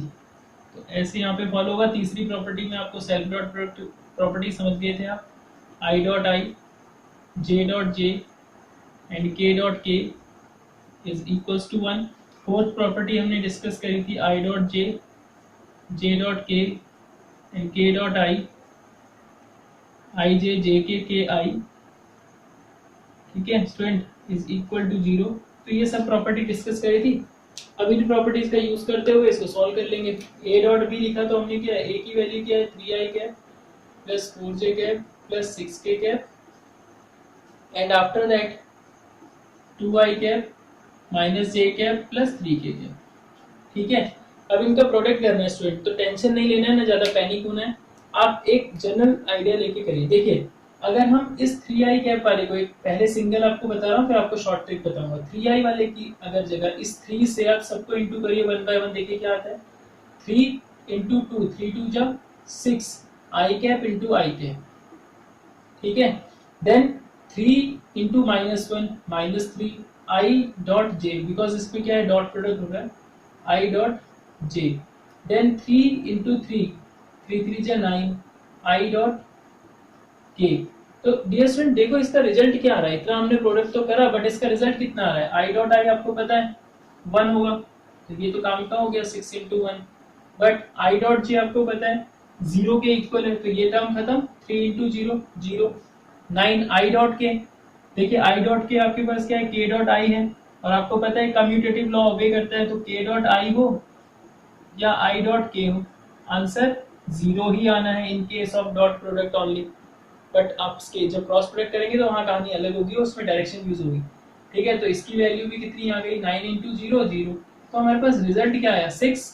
तो ऐसे यहाँ पे फॉलो होगा. तीसरी प्रॉपर्टी में आपको सेल्फ डॉट प्रोडक्ट प्रॉपर्टी समझ गए थे आप, i dot I, j dot J and k dot K is equals to 1. Fourth property हमने डिस्कस करी थी i dot J, j dot K and k dot I, I J J K I. ठीक है student, is equal to 0. तो ये सब property discuss करी थी. अभी इन प्रॉपर्टीज का यूज करते हुए इसको सॉल्व कर लेंगे. a डॉट बी लिखा तो हमने क्या है, a की वैल्यू क्या है 3i cap plus 4j cap plus 6k cap, and after that 2i cap minus j cap plus 3k cap. ठीक है, अब इनका प्रोडक्ट करना है स्टूडेंट, तो टेंशन नहीं लेना है, ना ज्यादा पैनिक होना है. आप एक जनरल आइडिया लेके करिए. देखिए अगर हम इस 3i कैप वाले को, एक पहले सिंगल आपको बता रहा हूँ फिर आपको शॉर्ट ट्रिक बताऊंगा. 3i वाले की अगर जगह इस 3 से आप सबको इंटू करिए 1 बाय 1, देखिए क्या आता है. 3 इंटू 2, 3 2 जा 6, i cap into i cap. ठीक है, then 3 into -1 -3 i dot j, because इसमें क्या है डॉट प्रोडक्ट हो रहा है, i dot j. Then 3 into 3, 3 3 जा 9 i डॉट के. तो डियर स्टूडेंट देखो इसका रिजल्ट क्या आ रहा है. इतना हमने प्रोडक्ट तो करा बट इसका रिजल्ट कितना आ रहा है, i डॉट आई आपको पता है 1 होगा, तो ये तो काम का हो गया 6 इंटू 1. बट i डॉट जे आपको पता है 0 के इक्वल है, तो ये टर्म खत्म. 3 इंटू 0 0, 9 i डॉट के. देखिए i डॉट के आपके पास क्या है, k डॉट आई है, और आपको पता है कम्यूटेटिव लॉ ओबे करता है, तो k डॉट आई हो या i डॉट के हो, आंसर जीरो ही आना है in case of dot product only, but आप इसके जब क्रॉस प्रोडक्ट करेंगे तो वहाँ कहानी अलग होगी, उसमें डायरेक्शन यूज होगी। ठीक है, तो इसकी वैल्यू भी कितनी आ गई 9 इंटू जीरो जीरो, तो हमारे पास रिजल्ट क्या आया 6,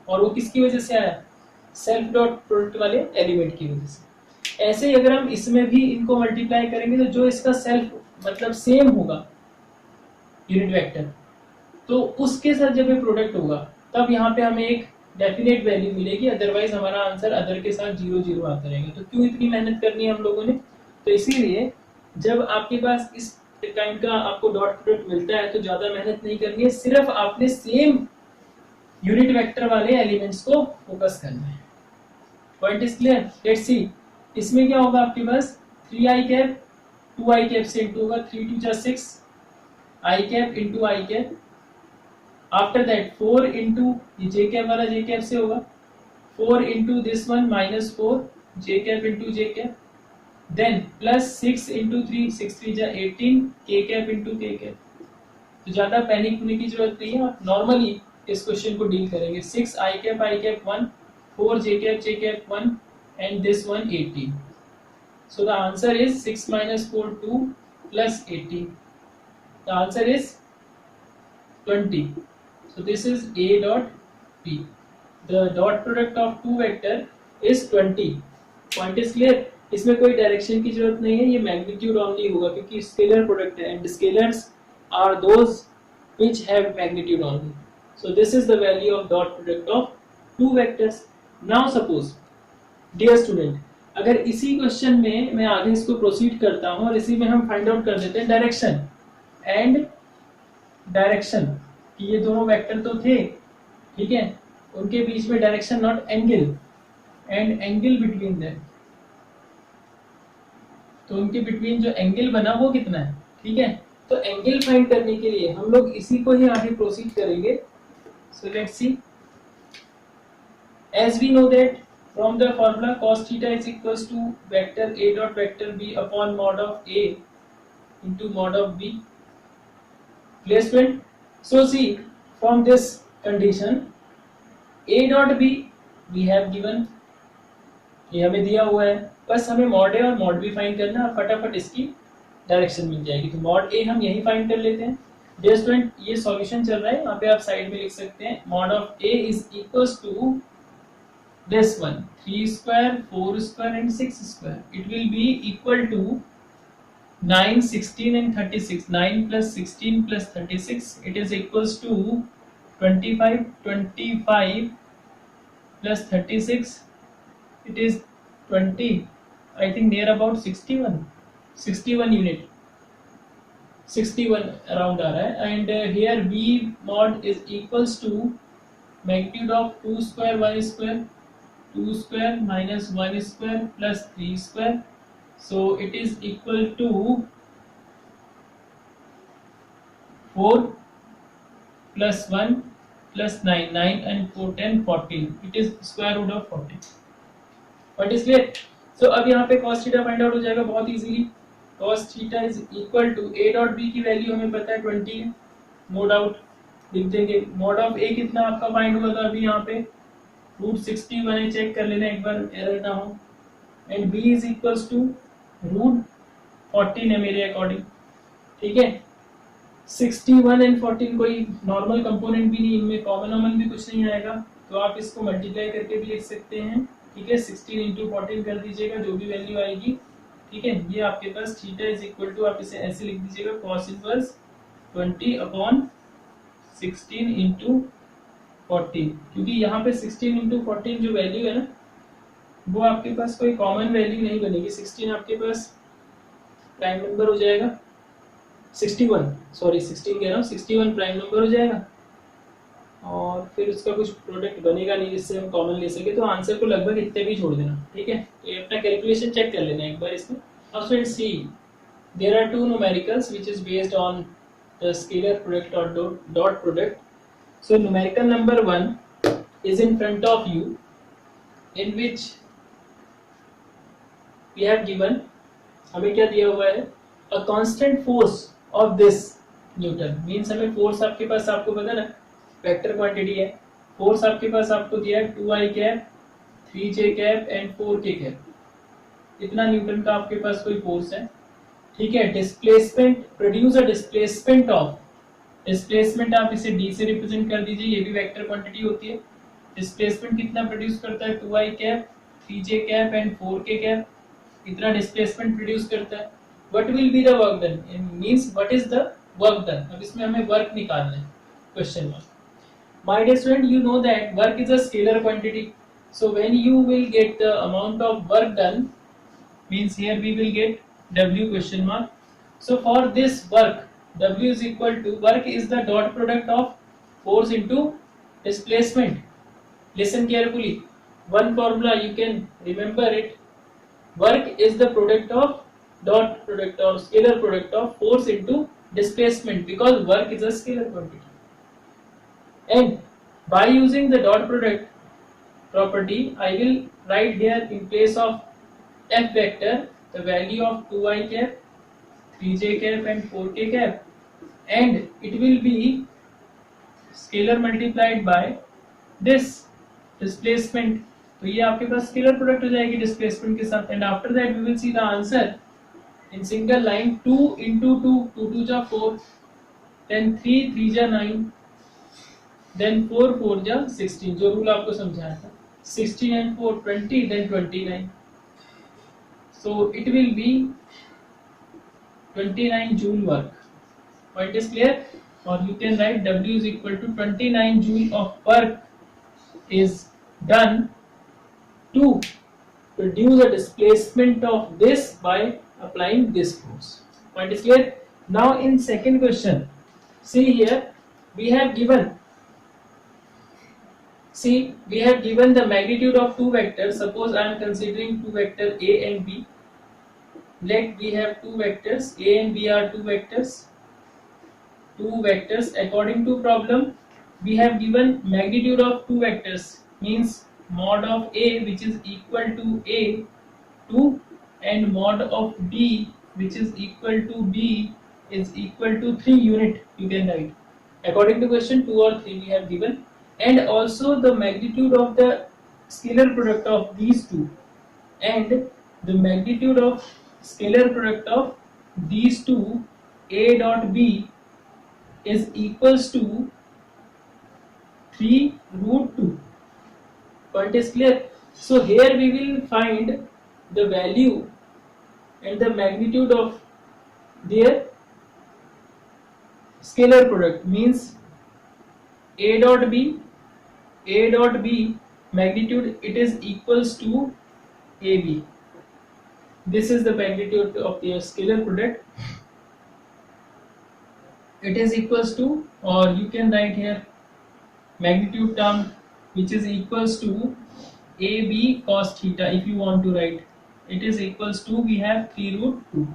और वो किसकी वजह से आया सेल्फ डॉट प्रोडक्ट वाले एलिमेंट की वजह से। ऐसे ही अगर हम इसमें भी इनको मल्टीप्लाई करेंगे तो जो इसका सेल्फ मतलब सेम होगा यूनिट वेक्टर, तो उसके साथ जब ये प्रोडक्ट होगा तब यहाँ पे हमें एक डेफिनेट वैल्यू मिलेगी, अदरवाइज हमारा आंसर अदर के साथ जीरो जीरो आता रहेगा। तो क्यों इतनी मेहनत करनी है हम लोगों ने, तो इसीलिए जब आपके पास इस काइंड का आपको डॉट प्रोडक्ट मिलता है तो ज्यादा मेहनत नहीं करनी है, सिर्फ आपने सेम यूनिट वेक्टर वाले एलिमेंट्स को फोकस करना है। Point is clear? Let's see इसमें क्या होगा आपके पास 3i कैप 2i कैप से इंटू होगा, 3 2 6 i cap into i cap, after that 4 into j cap वाला जे कैप से होगा, 4 into this one minus 4 j cap into j cap, then plus 6 into 3 6 3 जा 18 के कैप इंटू के cap. तो ज्यादा पैनिक होने की जरूरत नहीं है, आप नॉर्मली इस क्वेश्चन को डील करेंगे। 6 i cap 1, 4 j cap 1 and this one 18. So the answer is 6 minus 4 2 plus 18. The answer is 20. So this is A dot P. The dot product of two vector is 20. Point is clear? इसमें कोई direction की जरूरत नहीं है, ये magnitude only होगा क्योंकि scalar product है, and scalars are those which have magnitude only. So this is the value of dot product of two vectors. Now suppose dear student, अगर इसी क्वेश्चन में मैं आगे इसको प्रोसीड करता हूं और इसी में हम फाइंड आउट कर देते हैं डायरेक्शन एंड डायरेक्शन कि ये दोनों वेक्टर तो थे, ठीक है, उनके बीच में direction naught angle and angle between them, तो उनके बिटवीन जो एंगल बना वो कितना है, ठीक है। तो एंगल फाइंड करने के लिए हम लोग इसी को ही आगे प्रोसीड करेंगे। So let's see, as we know that from the formula cos theta is equals to vector a dot vector b upon mod of a into mod of b placement. So see from this condition a dot b we have given, ये हमें दिया हुआ है, बस हमें mod a और mod b find करना है, फटाफट इसकी डायरेक्शन मिल जाएगी। तो mod a हम यही फाइंड कर लेते हैं। डियर स्टूडेंट, ये सॉल्यूशन चल रहा है, यहाँ पे आप साइड में लिख सकते हैं mod of a is equals to this one 3 square 4 square and 6 square. It will be equal to 9 16 and 36, 9 plus 16 plus 36, it is equals to 25 25 plus 36, it is 20, I think near about 61 unit, 61 around आ रहा है। and here v mod is equals to magnitude of 2 square 1 square 2 square minus 1 square plus 3 square, so it is equal to 4 plus 1 plus 9, 9 and 4 10 14, it is square root of 40. What is clear? So अब यहाँ पे cos theta find out हो जाएगा बहुत easily. cos theta is equal to a dot b की value हमें पता है 20 है, नो डाउट लिख देंगे। mod of a कितना आपका फाइंड हुआ था अभी यहाँ पे रूट 60 मैंने चेक कर लेना एक बार, एरर ना हो, and b is equals to root 14 है मेरे अकॉर्डिंग, ठीक है। 61 एंड 14 कोई नॉर्मल कंपोनेंट भी नहीं, इनमें कॉमन भी कुछ नहीं आएगा, तो आप इसको मल्टीप्लाई करके भी लिख सकते हैं, ठीक है। 16 इंटू 14 कर दीजिएगा, जो भी वैल्यू आएगी, ठीक है। ये आपके पास थीटा इज इक्वल टू, आप इसे ऐसे लिख दीजिएगा cos इनवर्स 20 अपॉन 16 इंटू 14, क्योंकि यहाँ पे 16 इंटू 14 जो वैल्यू है ना, वो आपके पास कोई कॉमन वैल्यू नहीं बनेगी। 16 आपके पास प्राइम नंबर हो जाएगा, 61 सॉरी 16 कह रहा हूँ, 61 प्राइम नंबर हो जाएगा, और फिर उसका कुछ प्रोडक्ट बनेगा नहीं जिससे हम कॉमन ले सके, तो आंसर को लगभग इतने भी छोड़ देना, ठीक है। तो ये अपना कैलकुलेशन चेक कर लेना एक बार इसमें। अब friends see, there are two numericals which is based on the scalar product और dot product. So numerical number 1 is in front of you, in which we have given, हमें क्या दिया हुआ है, a constant force of this Newton, means हमें force आपके पास, आपको पता ना वेक्टर क्वांटिटी है, force आपके पास आपको दिया है 2i cap 3j cap and 4k cap. इतना न्यूटन का आपके पास कोई फोर्स है, ठीक है। Displacement, produce a displacement of, displacement आप इसे d से रिप्रेजेंट कर दीजिए, ये भी वेक्टर क्वांटिटी होती है। डिस्प्लेसमेंट कितना प्रोड्यूस करता है, 2i cap, 3j cap and 4k cap, इतना डिस्प्लेसमेंट प्रोड्यूस करता है। What will be the work done, means what is the work done. अब इसमें हमें वर्क निकालना है, question mark. My dear student, you know that work is a scalar quantity. So when you will get the amount of work done, means here we will get W question mark. So for this work, W is equal to, work is the dot product of force into displacement. Listen carefully. One formula you can remember it. Work is the product of dot product or scalar product of force into displacement, because work is a scalar quantity. And by using the dot product property, I will write here in place of f vector the value of 2i cap, 3j cap and 4k cap, and it will be scalar multiplied by this displacement. तो ये आपके पास scalar product हो जाएगी displacement के साथ। And after that we will see the answer in single line. 2 into 2, 2 2 जा 4, then 3 3 जा 9, then 4 4 जा 16, जो रूल आपको समझाया था। 16 and 4 20, then 29, so it will be 29 joule work. Point is clear? Or you can write W is equal to 29 joule of work is done to produce a displacement of this by applying this force. Point is clear? Now in second question, see here we have given, see, we have given the magnitude of two vectors. Suppose I am considering two vectors A and B. Let we have two vectors, A and B are two vectors. Two vectors. According to problem, we have given magnitude of two vectors, means mod of A, which is equal to A 2, and mod of B, which is equal to B, is equal to 3 unit. You can write. According to question 2 or 3 we have given. And also the magnitude of the scalar product of these two, and the magnitude of scalar product of these two, A dot B, is equals to 3 root 2. Point is clear? So here we will find the value and the magnitude of their scalar product, means A dot B magnitude, it is equals to AB. This is the magnitude of their scalar product. It is equals to, or you can write here magnitude term, which is equals to AB cos theta. If you want to write, it is equals to, we have 3 root 2.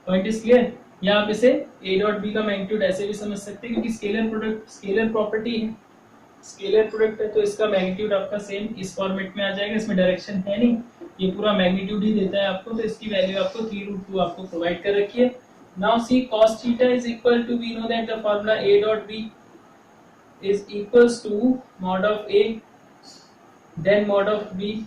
Point is clear? या आप इसे A dot B का magnitude ऐसे भी समझ सकते हैं, क्योंकि स्केलर प्रोडक्ट स्केलर प्रॉपर्टी है, स्केलर प्रोडक्ट है, तो इसका मैग्नीट्यूड आपका सेम इस फॉर्मेट में आ जाएगा। इसमें डायरेक्शन है नहीं, ये पूरा मैग्नीट्यूड ही देता है आपको, तो इसकी वैल्यू आपको 3 रूट 2 आपको प्रोवाइड कर रखी है। Now see cos theta is equal to, we know that the formula A dot B is equals to mod of A then mod of B.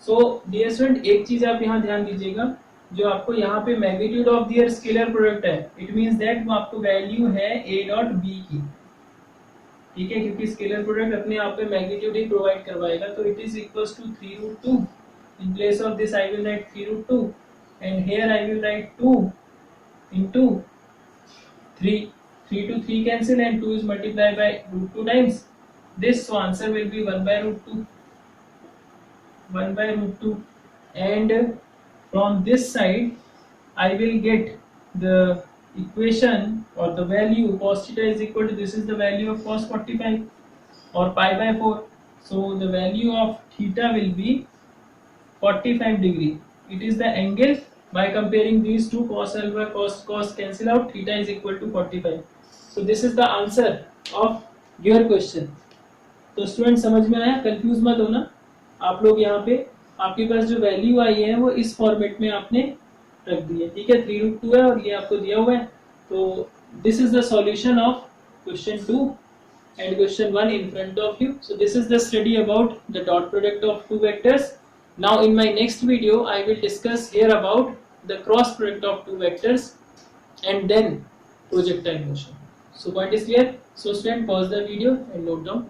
So dear student, एक चीज आप यहाँ ध्यान दीजिएगा, जो आपको यहाँ पे magnitude of their scalar product है, इट मींस दैट वो आपको वैल्यू है A डॉट B की, ठीक है, क्योंकि स्केलर प्रोडक्ट अपने आप पे मैग्नीट्यूड ही प्रोवाइड करवाएगा। तो it is equals to 3 root 2. In place of this I will write 3 root 2 and here I will write 2 into 3. 3 to 3 cancel and 2 is multiplied by root 2 times this, so answer will be 1 by root 2. 1 by root 2, and from this side I will get the equation or the value cos theta is equal to, this is the value of cos 45 or pi by 4. So the value of theta will be 45 degree. It is the angle. By comparing these two, cos alpha cos cancel out, theta is equal to 45. So this is the answer of your question. तो student समझ में आया? Confuse मत होना आप लोग। यहाँ पे आपके पास जो वैल्यू आई है वो इस फॉर्मेट में आपने रख दी है, ठीक है। 3 रूट 2 है और ये आपको दिया हुआ है। तो this is the solution of question 2 and question 1 in front of you. So this is the study about the dot product of two vectors. Now in my next video I will discuss here about the cross product of two vectors and then projectile motion. So point is clear? So student, pause the video and note down.